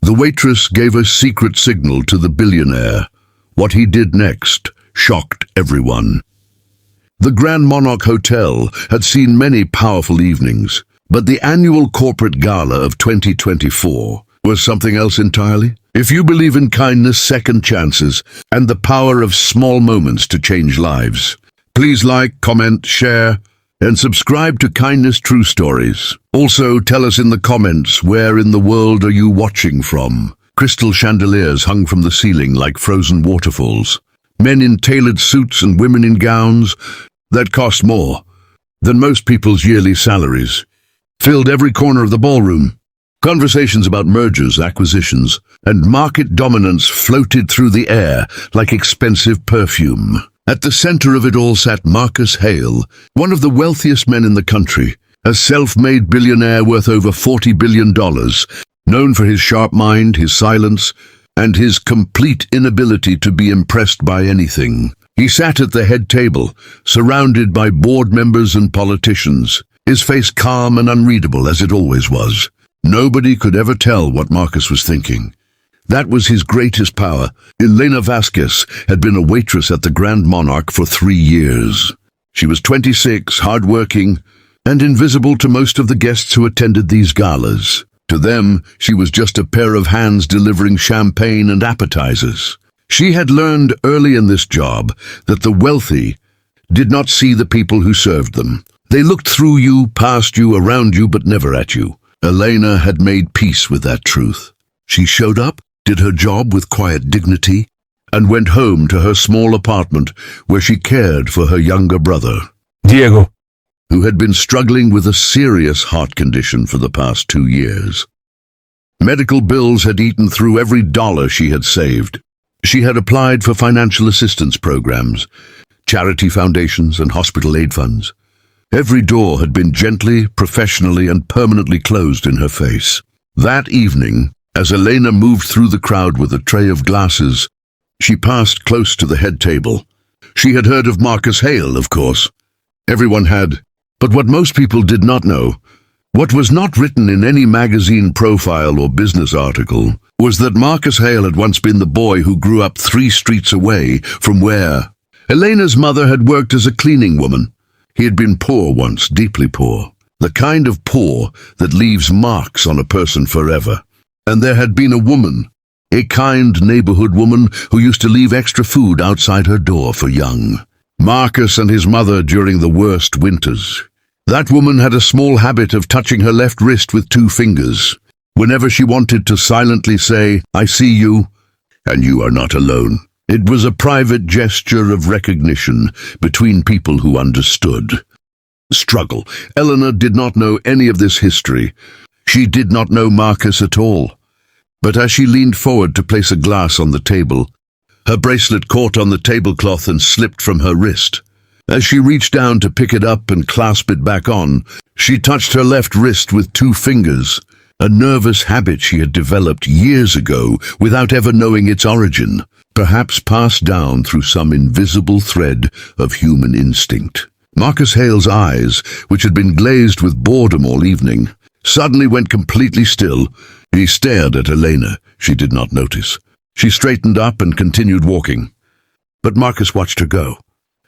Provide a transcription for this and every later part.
The waitress gave a secret signal to the billionaire. What he did next shocked everyone. The Grand Monarch Hotel had seen many powerful evenings, but the annual corporate gala of 2024 was something else entirely. If you believe in kindness, second chances, and the power of small moments to change lives, please like, comment, share, and subscribe to Kindness True Stories. Also, tell us in the comments, where in the world are you watching from? Crystal chandeliers hung from the ceiling like frozen waterfalls. Men in tailored suits and women in gowns that cost more than most people's yearly salaries filled every corner of the ballroom. Conversations about mergers, acquisitions, and market dominance floated through the air like expensive perfume. At the center of it all sat Marcus Hale, one of the wealthiest men in the country, a self-made billionaire worth over $40 billion, known for his sharp mind, his silence, and his complete inability to be impressed by anything. He sat at the head table, surrounded by board members and politicians, his face calm and unreadable as it always was. Nobody could ever tell what Marcus was thinking. That was his greatest power. Elena Vasquez had been a waitress at the Grand Monarch for 3 years. She was 26, hard-working, and invisible to most of the guests who attended these galas. To them, she was just a pair of hands delivering champagne and appetizers. She had learned early in this job that the wealthy did not see the people who served them. They looked through you, past you, around you, but never at you. Elena had made peace with that truth. She showed up, did her job with quiet dignity, and went home to her small apartment where she cared for her younger brother, Diego, who had been struggling with a serious heart condition for the past 2 years. Medical bills had eaten through every dollar she had saved. She had applied for financial assistance programs, charity foundations, and hospital aid funds. Every door had been gently, professionally, and permanently closed in her face. That evening, as Elena moved through the crowd with a tray of glasses, she passed close to the head table. She had heard of Marcus Hale, of course. Everyone had. But what most people did not know, what was not written in any magazine profile or business article, was that Marcus Hale had once been the boy who grew up 3 streets away from where Elena's mother had worked as a cleaning woman. He had been poor once, deeply poor, the kind of poor that leaves marks on a person forever. And there had been a woman, a kind neighborhood woman who used to leave extra food outside her door for young Marcus and his mother during the worst winters. That woman had a small habit of touching her left wrist with 2 fingers, whenever she wanted to silently say, "I see you, and you are not alone." It was a private gesture of recognition between people who understood. Struggle. Elena did not know any of this history. She did not know Marcus at all. But as she leaned forward to place a glass on the table, her bracelet caught on the tablecloth and slipped from her wrist. As she reached down to pick it up and clasp it back on, she touched her left wrist with 2 fingers, a nervous habit she had developed years ago without ever knowing its origin, perhaps passed down through some invisible thread of human instinct. Marcus Hale's eyes, which had been glazed with boredom all evening, suddenly went completely still. He stared at Elena. She did not notice. She straightened up and continued walking. But Marcus watched her go.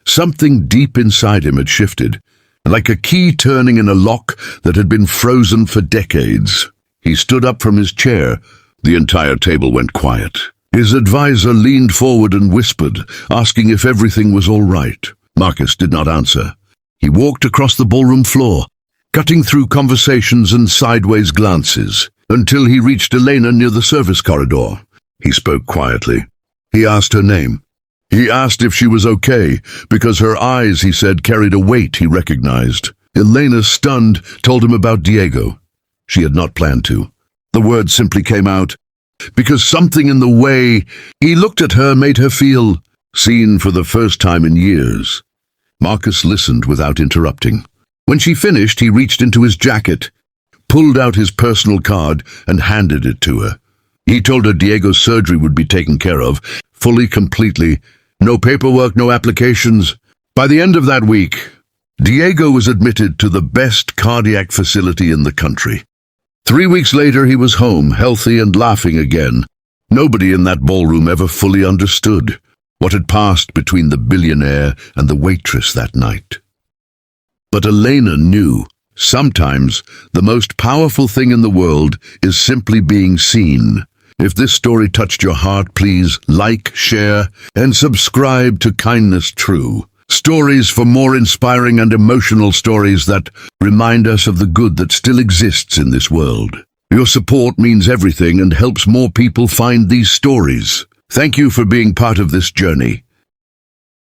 Something deep inside him had shifted, like a key turning in a lock that had been frozen for decades. He stood up from his chair. The entire table went quiet. His advisor leaned forward and whispered, asking if everything was all right. Marcus did not answer. He walked across the ballroom floor, cutting through conversations and sideways glances, until he reached Elena near the service corridor. He spoke quietly. He asked her name. He asked if she was okay, because her eyes, he said, carried a weight he recognized. Elena, stunned, told him about Diego. She had not planned to. The words simply came out, because something in the way he looked at her made her feel seen for the first time in years. Marcus listened without interrupting. When she finished, he reached into his jacket, pulled out his personal card, and handed it to her. He told her Diego's surgery would be taken care of, fully, completely. No paperwork, no applications. By the end of that week, Diego was admitted to the best cardiac facility in the country. 3 weeks later, he was home, healthy and laughing again. Nobody in that ballroom ever fully understood what had passed between the billionaire and the waitress that night. But Elena knew. Sometimes the most powerful thing in the world is simply being seen. If this story touched your heart, please like, share, and subscribe to Kindness True. Stories for more inspiring and emotional stories that remind us of the good that still exists in this world. Your support means everything and helps more people find these stories. Thank you for being part of this journey.